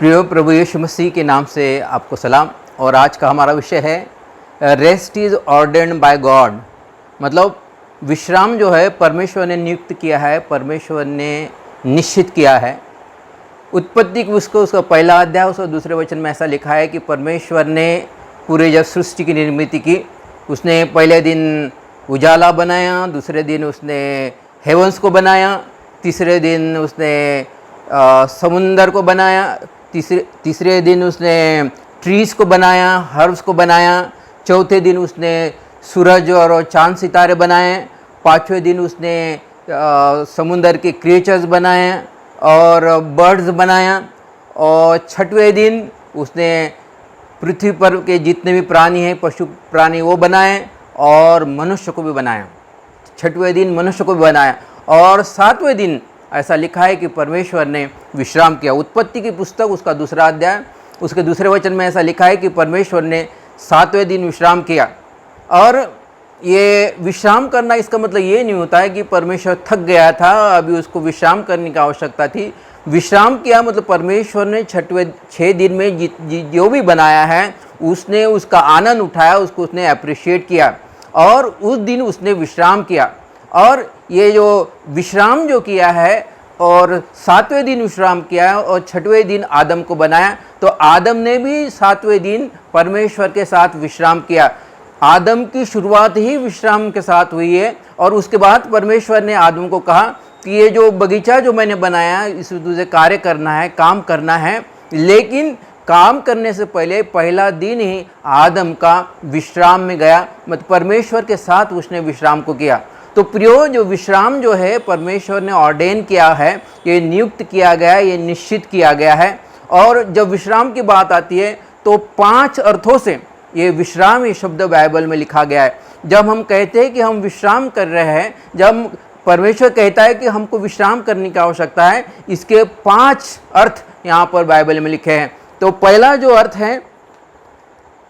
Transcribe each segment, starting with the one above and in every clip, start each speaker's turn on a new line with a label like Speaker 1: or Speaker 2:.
Speaker 1: प्रिय प्रभु यीशु मसीह के नाम से आपको सलाम। और आज का हमारा विषय है rest is ordained by God. मतलब विश्राम जो है परमेश्वर ने नियुक्त किया है, परमेश्वर ने निश्चित किया है। उत्पत्ति उसका पहला अध्याय उसका दूसरे वचन में ऐसा लिखा है कि परमेश्वर ने पूरे जब सृष्टि की निर्मित की, उसने पहले दिन उजाला बनाया, दूसरे दिन उसने हेवंस को बनाया, तीसरे दिन उसने समुंदर को बनाया, तीसरे दिन उसने ट्रीज़ को बनाया, हर्ब्स को बनाया, चौथे दिन उसने सूरज और चांद सितारे बनाए, पाँचवें दिन उसने समुंदर के क्रिएचर्स बनाए और बर्ड्स बनाया, और छठवें दिन उसने पृथ्वी पर के जितने भी प्राणी हैं, पशु प्राणी, वो बनाए और मनुष्य को भी बनाया। छठवें दिन मनुष्य को भी बनाया और सातवें दिन ऐसा लिखा है कि परमेश्वर ने विश्राम किया। उत्पत्ति की पुस्तक उसका दूसरा अध्याय उसके दूसरे वचन में ऐसा लिखा है कि परमेश्वर ने सातवें दिन विश्राम किया। और ये विश्राम करना, इसका मतलब ये नहीं होता है कि परमेश्वर थक गया था, अभी उसको विश्राम करने की आवश्यकता थी। विश्राम किया मतलब परमेश्वर ने 6 दिन में जो भी बनाया है उसने उसका आनंद उठाया, उसको उसने अप्रिशिएट किया और उस दिन उसने विश्राम किया। और ये जो विश्राम जो किया है और सातवें दिन विश्राम किया और छठवें दिन आदम को बनाया, तो आदम ने भी सातवें दिन परमेश्वर के साथ विश्राम किया। आदम की शुरुआत ही विश्राम के साथ हुई है। और उसके बाद परमेश्वर ने आदम को कहा कि ये जो बगीचा जो मैंने बनाया, इसमें तुझे कार्य करना है, काम करना है, लेकिन काम करने से पहले पहला दिन ही आदम का विश्राम में गया, मतलब परमेश्वर के साथ उसने विश्राम को किया। तो प्रियो, जो विश्राम जो है परमेश्वर ने ऑर्डेन किया है, ये नियुक्त किया गया है, ये निश्चित किया गया है। और जब विश्राम की बात आती है तो 5 अर्थों से ये विश्राम, ये शब्द बाइबल में लिखा गया है। जब हम कहते हैं कि हम विश्राम कर रहे हैं, जब परमेश्वर कहता है कि हमको विश्राम करने की आवश्यकता है, इसके 5 अर्थ यहाँ पर बाइबल में लिखे हैं। तो पहला जो अर्थ है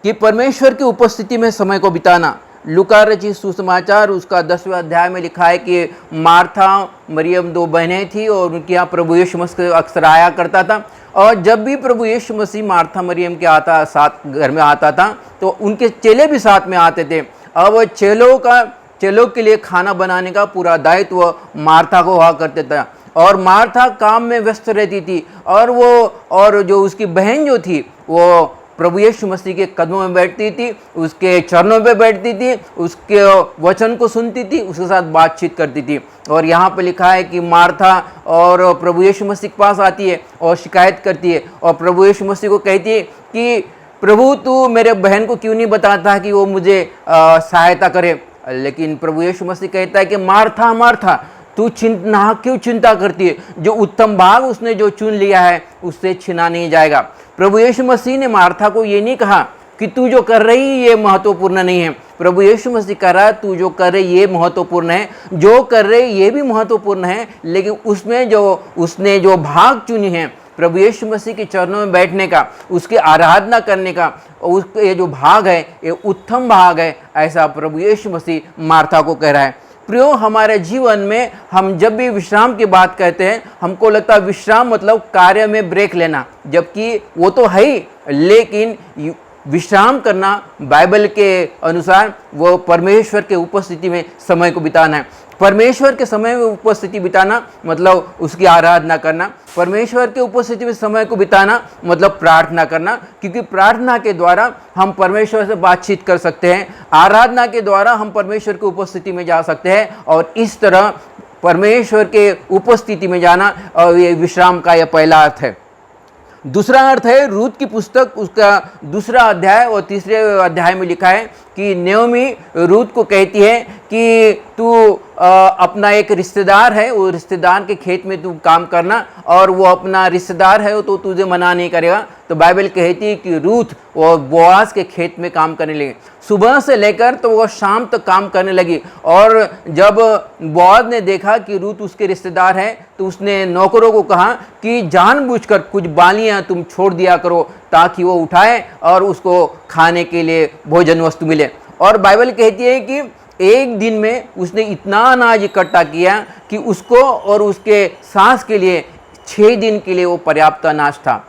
Speaker 1: कि परमेश्वर की उपस्थिति में समय को बिताना। लूका रचित सुसमाचार उसका 10वें अध्याय में लिखा है कि मार्था मरियम 2 बहनें थी और उनके यहाँ प्रभु यीशु मसीह अक्सर आया करता था। और जब भी प्रभु यीशु मसीह मार्था मरियम के साथ घर में आता था तो उनके चेले भी साथ में आते थे। अब चेलों के लिए खाना बनाने का पूरा दायित्व मार्था को हुआ करता था और मार्था काम में व्यस्त रहती थी। और जो उसकी बहन जो थी वो प्रभु यीशु मसीह के कदमों में बैठती थी, उसके चरणों पे बैठती थी, उसके वचन को सुनती थी, उसके साथ बातचीत करती थी। और यहाँ पे लिखा है कि मार्था और प्रभु यीशु मसीह के पास आती है और शिकायत करती है और प्रभु यीशु मसीह को कहती है कि प्रभु, तू मेरे बहन को क्यों नहीं बताता कि वो मुझे सहायता करे। लेकिन प्रभु यीशु मसीह कहता है कि मार्था मार्था, तू क्यों चिंता करती है, जो उत्तम भाग उसने जो चुन लिया है उससे छिना नहीं जाएगा। प्रभु यीशु मसीह ने मार्था को ये नहीं कहा कि तू जो कर रही ये महत्वपूर्ण नहीं है। प्रभु यीशु मसीह कह रहा है तू जो कर रही ये महत्वपूर्ण है, जो कर रही ये भी महत्वपूर्ण है, लेकिन उसमें जो उसने जो भाग चुनी है प्रभु यीशु मसीह के चरणों में बैठने का, उसकी आराधना करने का, उसके ये जो भाग है ये उत्तम भाग है, ऐसा प्रभु यीशु मसीह मार्था को कह रहा है। प्रियो, हमारे जीवन में हम जब भी विश्राम की बात कहते हैं, हमको लगता है विश्राम मतलब कार्य में ब्रेक लेना, जबकि वो तो है ही, लेकिन विश्राम करना बाइबल के अनुसार वो परमेश्वर के उपस्थिति में समय को बिताना है। परमेश्वर के समय में उपस्थिति बिताना मतलब उसकी आराधना करना। परमेश्वर के उपस्थिति में समय को बिताना मतलब प्रार्थना करना, क्योंकि प्रार्थना के द्वारा हम परमेश्वर से बातचीत कर सकते हैं, आराधना के द्वारा हम परमेश्वर की उपस्थिति में जा सकते हैं और इस तरह परमेश्वर के उपस्थिति में जाना, और ये विश्राम का यह पहला अर्थ है। दूसरा अर्थ है रूत की पुस्तक उसका दूसरा अध्याय और तीसरे अध्याय में लिखा है कि नयोमी रूत को कहती है कि तू अपना एक रिश्तेदार है, वो रिश्तेदार के खेत में तू काम करना, और वो अपना रिश्तेदार है तो तुझे मना नहीं करेगा। तो बाइबल कहती है कि रूत वो बोआज के खेत में काम करने लगी। सुबह से लेकर तो वो शाम तक काम करने लगी। और जब बोआज ने देखा कि रूत उसके रिश्तेदार है तो उसने नौकरों को कहा कि जानबूझकर कुछ बालियां तुम छोड़ दिया करो ताकि वो उठाए और उसको खाने के लिए भोजन वस्तु मिले। और बाइबल कहती है कि एक दिन में उसने इतना अनाज इकट्ठा किया कि उसको और उसके सास के लिए 6 दिन के लिए वो पर्याप्त अनाज था।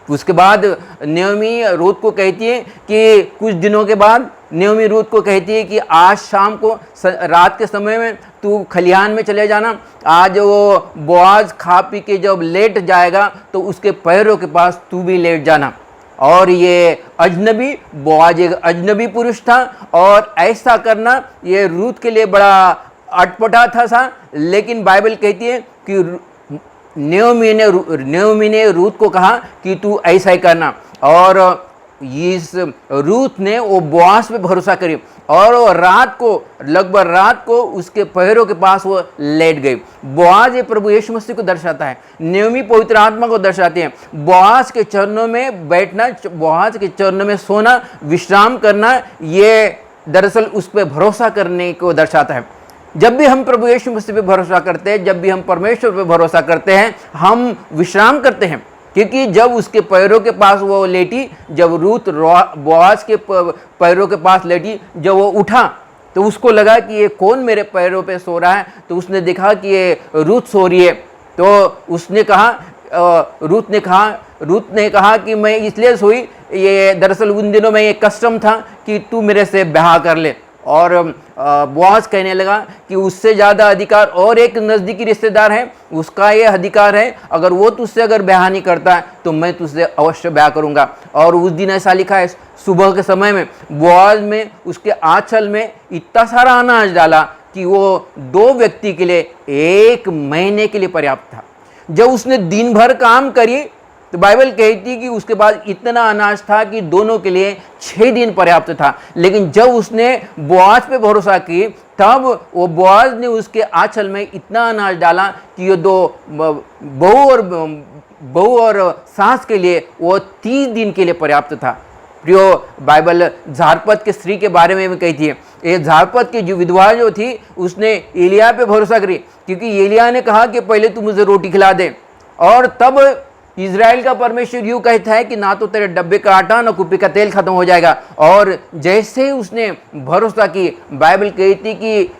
Speaker 1: उसके बाद नयोमी रूत को कहती है कि कुछ दिनों के बाद नयोमी रूत को कहती है कि आज शाम को रात के समय में तू खलिहान में चले जाना। आज वो बोआज खा पी के जब लेट जाएगा तो उसके पैरों के पास तू भी लेट जाना। और ये अजनबी बोआज एक अजनबी पुरुष था और ऐसा करना ये रूत के लिए बड़ा अटपटा था लेकिन बाइबल कहती है कि नयोमी ने रूत को कहा कि तू ऐसा ही करना। और इस रूत ने वो बोआज पे भरोसा करी और वो लगभग रात को उसके पैरों के पास वो लेट गई। बोआज ये प्रभु यीशु मसीह को दर्शाता है, नयोमी पवित्र आत्मा को दर्शाते हैं। बोआज के चरणों में बैठना, बोआज के चरणों में सोना, विश्राम करना, ये दरअसल उस पर भरोसा करने को दर्शाता है। जब भी हम प्रभु यीशु मसीह पे भरोसा करते हैं, जब भी हम परमेश्वर पे भरोसा करते हैं, हम विश्राम करते हैं। क्योंकि जब उसके पैरों के पास वो लेटी, जब रूत बोआज के पैरों के पास लेटी, जब वो उठा तो उसको लगा कि ये कौन मेरे पैरों पे सो रहा है। तो उसने देखा कि ये रूत सो रही है। तो उसने कहा, रूत ने कहा कि मैं इसलिए सोई, ये दरअसल उन दिनों में ये कस्टम था कि तू मेरे से ब्याह कर ले। और बोआज कहने लगा कि उससे ज़्यादा अधिकार और एक नज़दीकी रिश्तेदार है, उसका ये अधिकार है, अगर वो तुझसे अगर ब्याह नहीं करता है तो मैं तुझसे अवश्य ब्याह करूँगा। और उस दिन ऐसा लिखा है, सुबह के समय में बोआज में उसके आंचल में इतना सारा अनाज डाला कि वो 2 व्यक्ति के लिए 1 महीने के लिए पर्याप्त था। जब उसने दिन भर काम करी तो बाइबल कहती कि उसके बाद इतना अनाज था कि दोनों के लिए 6 दिन पर्याप्त था। लेकिन जब उसने बोआज पे भरोसा की तब वो बोआज ने उसके आंचल में इतना अनाज डाला कि ये 2 बहू और सास के लिए वो 30 दिन के लिए पर्याप्त था। प्रियो, बाइबल झारपत के स्त्री के बारे में कहती है, ये झारपत की जो विधवा जो थी उसने एलिया पे भरोसा करी, क्योंकि एलिया ने कहा कि पहले तू मुझे रोटी खिला दे। और तब इज़राइल का परमेश्वर यूँ कहता है कि ना तो तेरे डब्बे का आटा ना कुप्पी का तेल खत्म हो जाएगा। और जैसे उसने भरोसा की, बाइबल कहती कि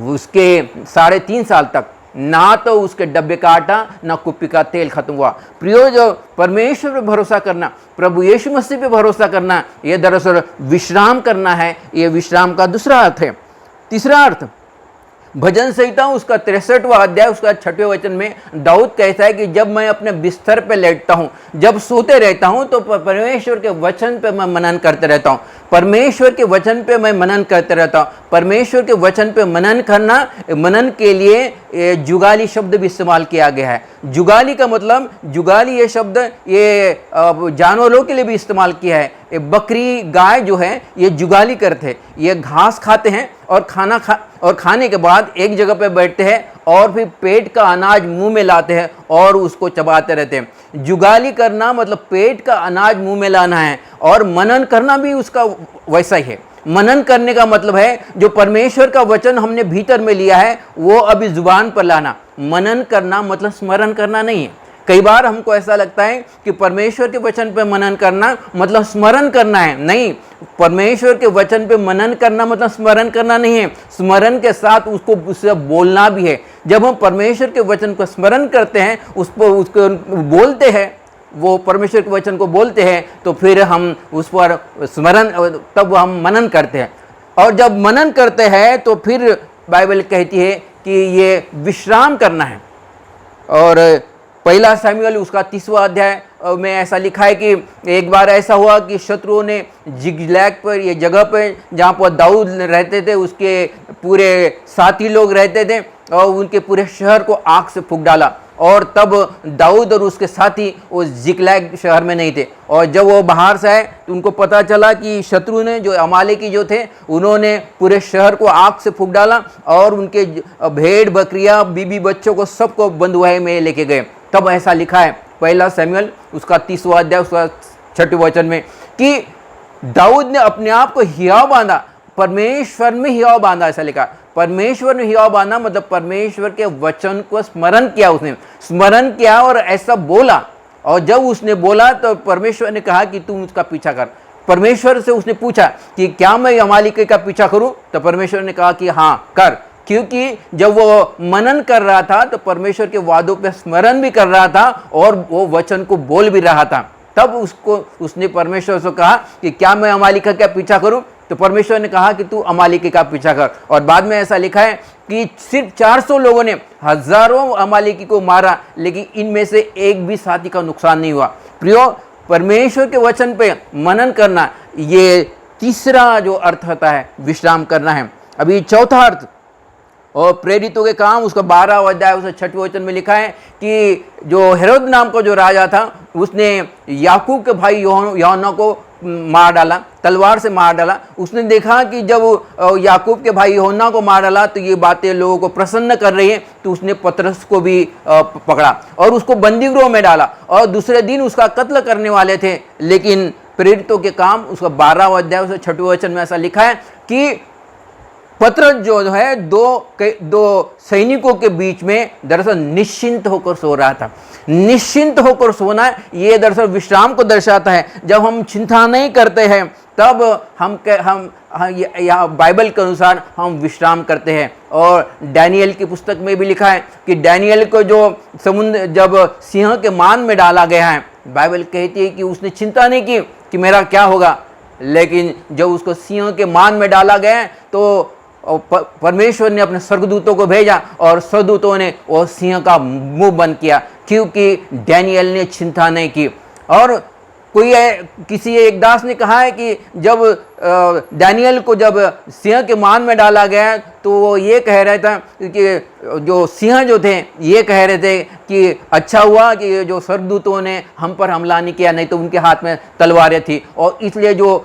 Speaker 1: उसके 3.5 साल तक ना तो उसके डब्बे का आटा ना कुप्पी का तेल खत्म हुआ। प्रियो, जो परमेश्वर पे भरोसा करना, प्रभु यीशु मसीह पे भरोसा करना, ये दरअसल विश्राम करना है। ये विश्राम का दूसरा अर्थ है। तीसरा अर्थ, भजन संहिता उसका 63वां अध्याय उसका 6वें वचन में दाऊद कहता है कि जब मैं अपने बिस्तर पे लेटता हूँ, जब सोते रहता हूँ तो परमेश्वर के वचन पे मैं मनन करते रहता हूँ। परमेश्वर के वचन पे मैं मनन करते रहता हूँ। परमेश्वर के वचन पे मनन करना, मनन के लिए जुगाली शब्द भी इस्तेमाल किया गया है। जुगाली का मतलब, जुगाली ये शब्द ये जानवरों के लिए भी इस्तेमाल किया है। ये बकरी गाय जो है ये जुगाली करते हैं, ये घास खाते हैं और खाने के बाद एक जगह पे बैठते हैं और फिर पेट का अनाज मुंह में लाते हैं और उसको चबाते रहते हैं। जुगाली करना मतलब पेट का अनाज मुंह में लाना है। और मनन करना भी उसका वैसा ही है। मनन करने का मतलब है जो परमेश्वर का वचन हमने भीतर में लिया है वो अभी जुबान पर लाना। मनन करना मतलब स्मरण करना नहीं है। कई बार हमको ऐसा लगता है कि परमेश्वर के वचन पे मनन करना मतलब स्मरण करना है। नहीं, परमेश्वर के वचन पे मनन करना मतलब स्मरण करना नहीं है। स्मरण के साथ उससे बोलना भी है। जब हम परमेश्वर के वचन को स्मरण करते हैं, उसको बोलते हैं, वो परमेश्वर के वचन को बोलते हैं, तो फिर हम उस पर स्मरण, तब हम मनन करते हैं। और जब मनन करते हैं तो फिर बाइबल कहती है कि ये विश्राम करना है। और 1 शमूएल उसका 30वां अध्याय में ऐसा लिखा है कि एक बार ऐसा हुआ कि शत्रुओं ने जिगलैग पर, ये जगह पर जहाँ पर दाऊद रहते थे, उसके पूरे साथी लोग रहते थे और उनके पूरे शहर को आग से फूंक डाला। और तब दाऊद और उसके साथी उस जिगलैग शहर में नहीं थे। और जब वो बाहर से आए तो उनको पता चला कि शत्रु ने, जो अमालेकी जो थे, उन्होंने पूरे शहर को आग से फूंक डाला और उनके भेड़ बकरियां, बीबी बच्चों को सबको बंधुआई में लेके गए। तब ऐसा लिखा है 1 शमूएल उसका 30वां अध्याय उसका 6वें वचन में कि दाऊद ने अपने आप को हियाव बांधा, परमेश्वर में हियाव बांधा। ऐसा लिखा, परमेश्वर में हियाव बांधा मतलब परमेश्वर के वचन को स्मरण किया। उसने स्मरण किया और ऐसा बोला। और जब उसने बोला तो परमेश्वर ने कहा कि तुम उसका पीछा कर। परमेश्वर से उसने पूछा कि क्या मैं अमालेकी का पीछा करूं? तो परमेश्वर ने कहा कि हाँ कर, क्योंकि जब वो मनन कर रहा था तो परमेश्वर के वादों पे स्मरण भी कर रहा था और वो वचन को बोल भी रहा था। तब उसने परमेश्वर से कहा कि क्या मैं अमालेकी का पीछा करूं? तो परमेश्वर ने कहा कि तू अमालेकी का पीछा कर। और बाद में ऐसा लिखा है कि सिर्फ 400 लोगों ने हजारों अमालेकी को मारा, लेकिन इनमें से एक भी साथी का नुकसान नहीं हुआ। प्रियो, परमेश्वर के वचन पे मनन करना, ये तीसरा जो अर्थ होता है विश्राम करना है। अभी चौथा अर्थ, और प्रेरितों के काम उसका 12 अध्याय उसका 6वें वचन में लिखा है कि जो हेरोद नाम का जो राजा था, उसने याकूब के भाई यूहन्ना को मार डाला, तलवार से मार डाला। उसने देखा कि जब याकूब के भाई यूहन्ना को मार डाला तो ये बातें लोगों को प्रसन्न कर रही हैं, तो उसने पतरस को भी पकड़ा और उसको बंदी गृह में डाला, और दूसरे दिन उसका कत्ल करने वाले थे। लेकिन प्रेरितों के काम उसका 12 अध्याय उसका 6वें वचन में ऐसा लिखा है कि पतरस जो है दो सैनिकों के बीच में दरअसल निश्चिंत होकर सो रहा था। निश्चिंत होकर सोना ये दरअसल विश्राम को दर्शाता है। जब हम चिंता नहीं करते हैं तब हम या बाइबल के अनुसार हम विश्राम करते हैं। और डैनियल की पुस्तक में भी लिखा है कि डैनियल को जो समुद्र जब सिंह के मान में डाला गया है, बाइबल कहती है कि उसने चिंता नहीं की कि मेरा क्या होगा, लेकिन जब उसको सिंह के मान में डाला गया तो परमेश्वर ने अपने स्वर्गदूतों को भेजा और स्वर्गदूतों ने वो सिंह का मुंह बंद किया, क्योंकि डैनियल ने चिंता नहीं की। और किसी एक दास ने कहा है कि जब डैनियल को जब सिंह के मान में डाला गया तो वो ये कह रहा था कि जो सिंह जो थे ये कह रहे थे कि अच्छा हुआ कि जो स्वर्गदूतों ने हम पर हमला नहीं किया, नहीं तो उनके हाथ में तलवारें थी, और इसलिए जो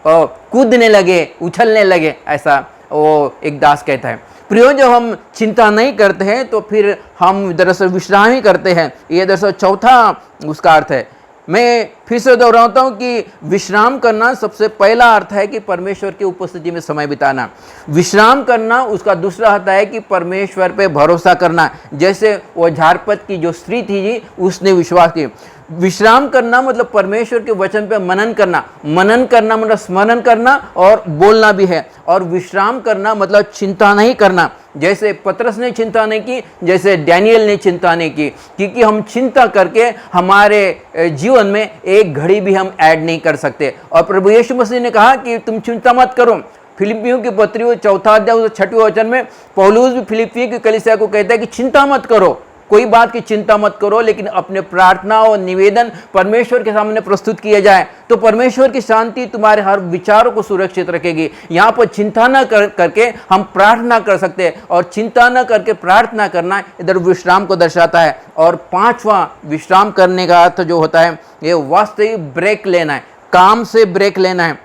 Speaker 1: कूदने लगे, उछलने लगे, ऐसा वो एक दास कहता है। प्रियो, जब हम चिंता नहीं करते हैं तो फिर हम दरअसल विश्राम ही करते हैं। ये दरअसल चौथा उसका अर्थ है। मैं फिर से दोहराता हूँ कि विश्राम करना सबसे पहला अर्थ है कि परमेश्वर की उपस्थिति में समय बिताना। विश्राम करना उसका दूसरा अर्थ है कि परमेश्वर पे भरोसा करना। जैसे वो झारपत की जो स्त्री थी जी, उसने विश्वास किया। विश्राम करना मतलब परमेश्वर के वचन पे मनन करना। मनन करना मतलब स्मरण करना और बोलना भी है। और विश्राम करना मतलब चिंता नहीं करना। जैसे पतरस ने चिंता नहीं की, जैसे डैनियल ने चिंता नहीं की, क्योंकि हम चिंता करके हमारे जीवन में एक घड़ी भी हम ऐड नहीं कर सकते। और प्रभु यीशु मसीह ने कहा कि तुम चिंता मत करो। फिलिपियों की पत्री 4 अध्याय 6वें वचन में पौलुस भी फिलिपियों की कलीसिया को कहता है कि चिंता मत करो, कोई बात की चिंता मत करो, लेकिन अपने प्रार्थना और निवेदन परमेश्वर के सामने प्रस्तुत किए जाए तो परमेश्वर की शांति तुम्हारे हर विचारों को सुरक्षित रखेगी। यहाँ पर चिंता न करके हम प्रार्थना कर सकते हैं, और चिंता न करके प्रार्थना करना इधर विश्राम को दर्शाता है। और पांचवा विश्राम करने का अर्थ जो होता है ये वास्तविक ब्रेक लेना है, काम से ब्रेक लेना है।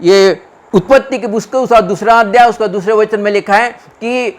Speaker 1: ये उत्पत्ति की पुस्तक उसका 2 अध्याय उसका 2 वचन में लिखा है कि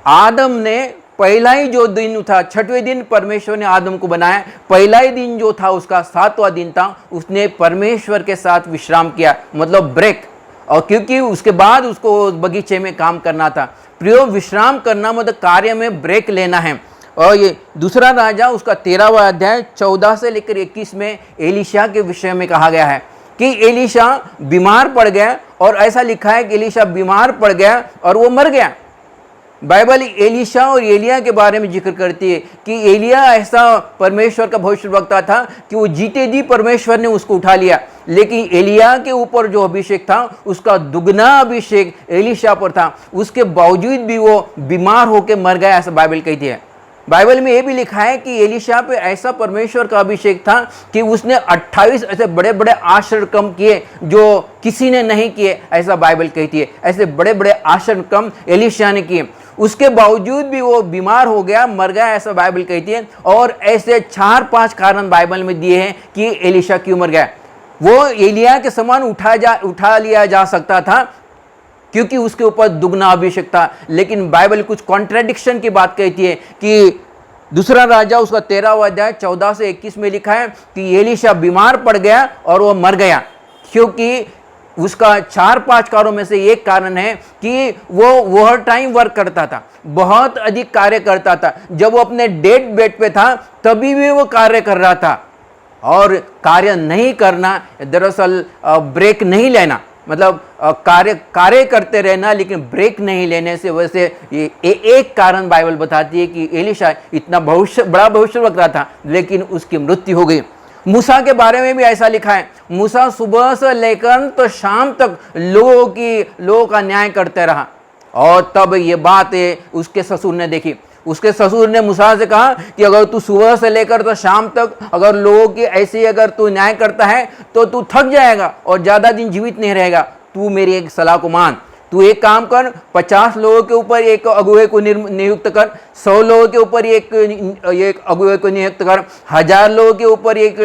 Speaker 1: आदम ने पहला ही जो दिन था, 6वें दिन परमेश्वर ने आदम को बनाया, पहला ही दिन जो था उसका 7वां दिन था, उसने परमेश्वर के साथ विश्राम किया, मतलब ब्रेक। और क्योंकि उसके बाद उसको बगीचे में काम करना था। प्रियो, विश्राम करना मतलब कार्य में ब्रेक लेना है। और ये 2 राजा उसका 13वां अध्याय 14 से लेकर 21 में एलीशा के विषय में कहा गया है कि एलीशा बीमार पड़ गया, और ऐसा लिखा है कि एलीशा बीमार पड़ गया और वो मर गया। बाइबल एलीशा और एलिया के बारे में जिक्र करती है कि एलिया ऐसा परमेश्वर का भविष्यवक्ता था कि वो जीते जी परमेश्वर ने उसको उठा लिया, लेकिन एलिया के ऊपर जो अभिषेक था उसका दुगना अभिषेक एलीशा पर था। उसके बावजूद भी वो बीमार होकर मर गया, ऐसा बाइबल कहती है। बाइबल में ये भी लिखा है कि एलीशा पे ऐसा परमेश्वर का अभिषेक था कि उसने 28 ऐसे बड़े बड़े आश्चर्य काम किए जो किसी ने नहीं किए, ऐसा बाइबल कहती है। ऐसे बड़े बड़े आश्चर्य काम एलीशा ने किए, उसके बावजूद भी वो बीमार हो गया, मर गया, ऐसा बाइबल कहती है। और ऐसे 4-5 कारण बाइबल में दिए हैं कि एलीशा क्यों मर गया। वो एलिया के समान उठा लिया जा सकता था क्योंकि उसके ऊपर दुगना अभिषेक था, लेकिन बाइबल कुछ कॉन्ट्रडिक्शन की बात कहती है कि 2 राजा उसका 13वां अध्याय 14 से 21 में लिखा है कि एलीशा बीमार पड़ गया और वो मर गया, क्योंकि उसका 4-5 कारणों में से एक कारण है कि वो ओवर टाइम वर्क करता था, बहुत अधिक कार्य करता था। जब वो अपने डेड बेड पे था तभी भी वो कार्य कर रहा था। और कार्य नहीं करना दरअसल ब्रेक नहीं लेना, मतलब कार्य करते रहना लेकिन ब्रेक नहीं लेने से, वैसे ये एक कारण बाइबल बताती है कि एलीशा इतना बड़ा भविष्य वक्त रहा था लेकिन उसकी मृत्यु हो गई। मूसा के बारे में भी ऐसा लिखा है, मूसा सुबह से लेकर तो शाम तक लोगों का न्याय करते रहा, और तब ये बात उसके ससुर ने देखी। उसके ससुर ने मूसा से कहा कि अगर तू सुबह से लेकर तो शाम तक अगर लोगों की ऐसे अगर तू न्याय करता है तो तू थक जाएगा और ज़्यादा दिन जीवित नहीं रहेगा। तू मेरी एक सलाह को मान, तू एक काम कर, 50 लोगों के ऊपर एक अगुवे को नियुक्त कर, 100 लोगों के ऊपर एक अगुवे को नियुक्त कर, 1000 लोगों के ऊपर एक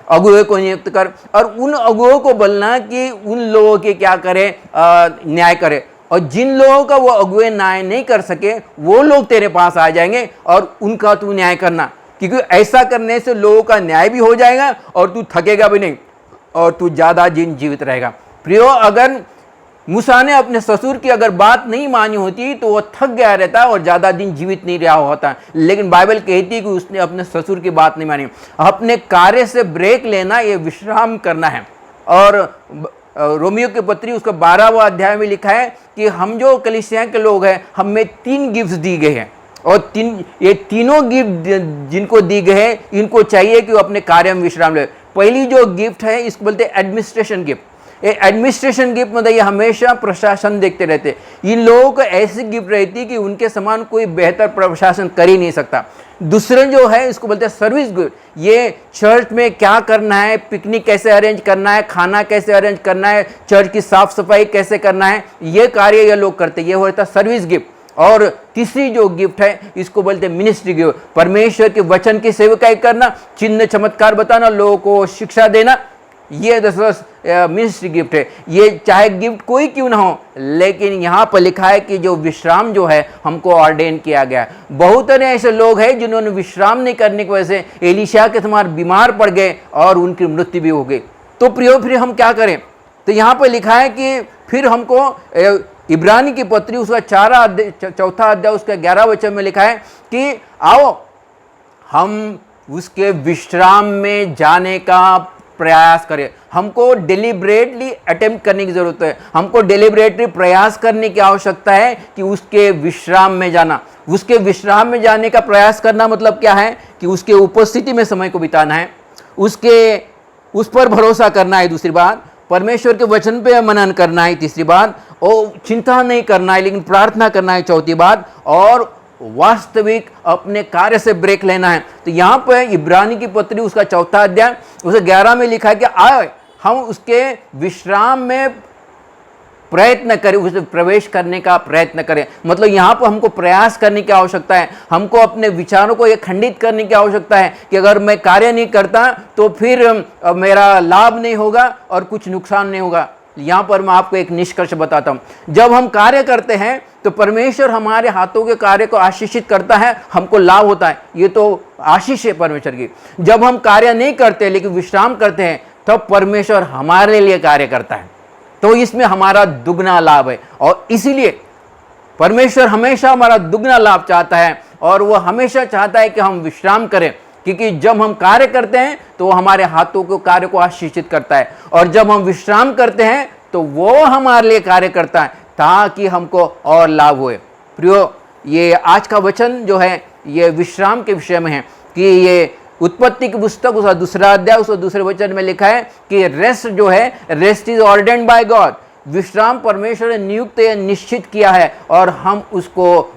Speaker 1: अगुवे को नियुक्त कर, और उन अगुओं को बोलना कि उन लोगों के क्या करे, न्याय करे। और जिन लोगों का वो अगुवे न्याय नहीं कर सके वो लोग तेरे पास आ जाएंगे और उनका तू न्याय करना, क्योंकि ऐसा करने से लोगों का न्याय भी हो जाएगा और तू थकेगा भी नहीं और तू ज़्यादा दिन जीवित रहेगा। प्रियो, अगर मूसा ने अपने ससुर की अगर बात नहीं मानी होती तो वो थक गया रहता और ज़्यादा दिन जीवित नहीं रहा होता, लेकिन बाइबल कहती है कि उसने अपने ससुर की बात नहीं मानी। अपने कार्य से ब्रेक लेना, ये विश्राम करना है। और रोमियो की पत्री उसका 12वां अध्याय में लिखा है कि हम जो कलीसिया के लोग हैं, हमें 3 गिफ्ट्स दी गए हैं, और ये तीनों गिफ्ट जिनको दी गए हैं इनको चाहिए कि वो अपने कार्य में विश्राम ले। पहली जो गिफ्ट है इसको बोलते हैं एडमिनिस्ट्रेशन गिफ्ट। ये एडमिनिस्ट्रेशन गिफ्ट मतलब ये हमेशा प्रशासन देखते रहते। इन लोगों को ऐसी गिफ्ट रहती कि उनके समान कोई बेहतर प्रशासन कर ही नहीं सकता। दूसरे जो है इसको बोलते हैं सर्विस गिफ्ट। ये चर्च में क्या करना है, पिकनिक कैसे अरेंज करना है, खाना कैसे अरेंज करना है, चर्च की साफ सफाई कैसे करना है, ये कार्य ये लोग करते हैं, ये होता है सर्विस गिफ्ट। और तीसरी जो गिफ्ट है इसको बोलते हैं मिनिस्ट्री गिफ्ट। परमेश्वर के वचन की सेवकाई करना, चिन्ह चमत्कार बताना, लोगों को शिक्षा देना, ये मिनिस्ट्री गिफ्ट है। ये चाहे गिफ्ट कोई क्यों ना हो, लेकिन यहाँ पर लिखा है कि जो विश्राम जो है हमको ऑर्डेन किया गया है। बहुत सारे ऐसे लोग हैं जिन्होंने विश्राम नहीं करने की वजह से एलीशा के समान बीमार पड़ गए और उनकी मृत्यु भी हो गई। तो प्रियो, फिर हम क्या करें? तो यहाँ पर लिखा है कि फिर हमको इब्रानी की पत्री उसका 4 अध्याय उसका 11 वचन में लिखा है कि आओ हम उसके विश्राम में जाने का प्रयास करें। हमको डेलिब्रेटली अटेम्प्ट करने की जरूरत है, हमको डेलिब्रेटली प्रयास करने की आवश्यकता है कि उसके विश्राम में जाना। उसके विश्राम में जाने का प्रयास करना मतलब क्या है कि उसके उपस्थिति में समय को बिताना है, उस पर भरोसा करना है। दूसरी बात, परमेश्वर के वचन पे मनन करना है। तीसरी बात, और चिंता नहीं करना है लेकिन प्रार्थना करना है। चौथी बात, और वास्तविक अपने कार्य से ब्रेक लेना है। तो यहाँ पर इब्रानी की पत्री उसका 4 अध्याय उसे 11 में लिखा है कि आए हम उसके विश्राम में प्रयत्न करें, उसे प्रवेश करने का प्रयत्न करें। मतलब यहाँ पर हमको प्रयास करने की आवश्यकता है, हमको अपने विचारों को ये खंडित करने की आवश्यकता है कि अगर मैं कार्य नहीं करता तो फिर मेरा लाभ नहीं होगा और कुछ नुकसान नहीं होगा। यहाँ पर मैं आपको एक निष्कर्ष बताता हूँ। जब हम कार्य करते हैं तो परमेश्वर हमारे हाथों के कार्य को आशीषित करता है, हमको लाभ होता है, ये तो आशीष है परमेश्वर की। जब हम कार्य नहीं करते लेकिन विश्राम करते हैं तब परमेश्वर हमारे लिए कार्य करता है, तो इसमें हमारा दुगना लाभ है। और इसीलिए परमेश्वर हमेशा हमारा दुगना लाभ चाहता है और वो हमेशा चाहता है कि हम विश्राम करें, क्योंकि जब हम कार्य करते हैं तो हमारे हाथों को कार्य को आशीषित करता है, और जब हम विश्राम करते हैं तो वो हमारे लिए कार्य करता है ताकि हमको और लाभ होए। प्रियो, ये आज का वचन जो है ये विश्राम के विषय में है कि ये उत्पत्ति की पुस्तक उसका 2 अध्याय उसका 2 वचन में लिखा है कि रेस्ट जो है, rest is ordained by God. विश्राम परमेश्वर ने नियुक्त या निश्चित किया है और हम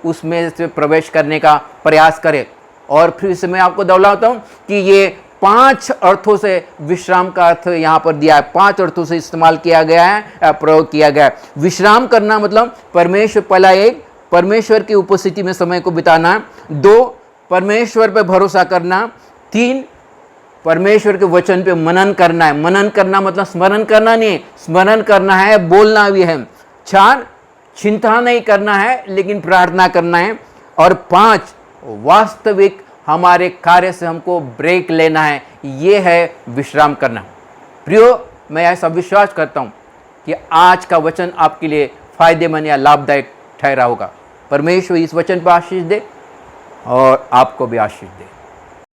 Speaker 1: उसमें से प्रवेश करने का प्रयास करें। और फिर से मैं आपको दोहराता हूँ कि ये 5 अर्थों से विश्राम का अर्थ यहाँ पर दिया है, 5 अर्थों से इस्तेमाल किया गया है, प्रयोग किया गया है। विश्राम करना मतलब परमेश्वर, पहला 1 परमेश्वर की उपस्थिति में समय को बिताना, 2 परमेश्वर पर भरोसा करना, 3 परमेश्वर के वचन पे मनन करना है। मनन करना मतलब स्मरण करना नहीं, स्मरण करना है, बोलना भी है। 4 चिंता नहीं करना है लेकिन प्रार्थना करना है। और 5 वास्तविक हमारे कार्य से हमको ब्रेक लेना है, ये है विश्राम करना। प्रियो, मैं ऐसा विश्वास करता हूँ कि आज का वचन आपके लिए फायदेमंद या लाभदायक ठहरा होगा। परमेश्वर इस वचन पर आशीष दे और आपको भी आशीष दे।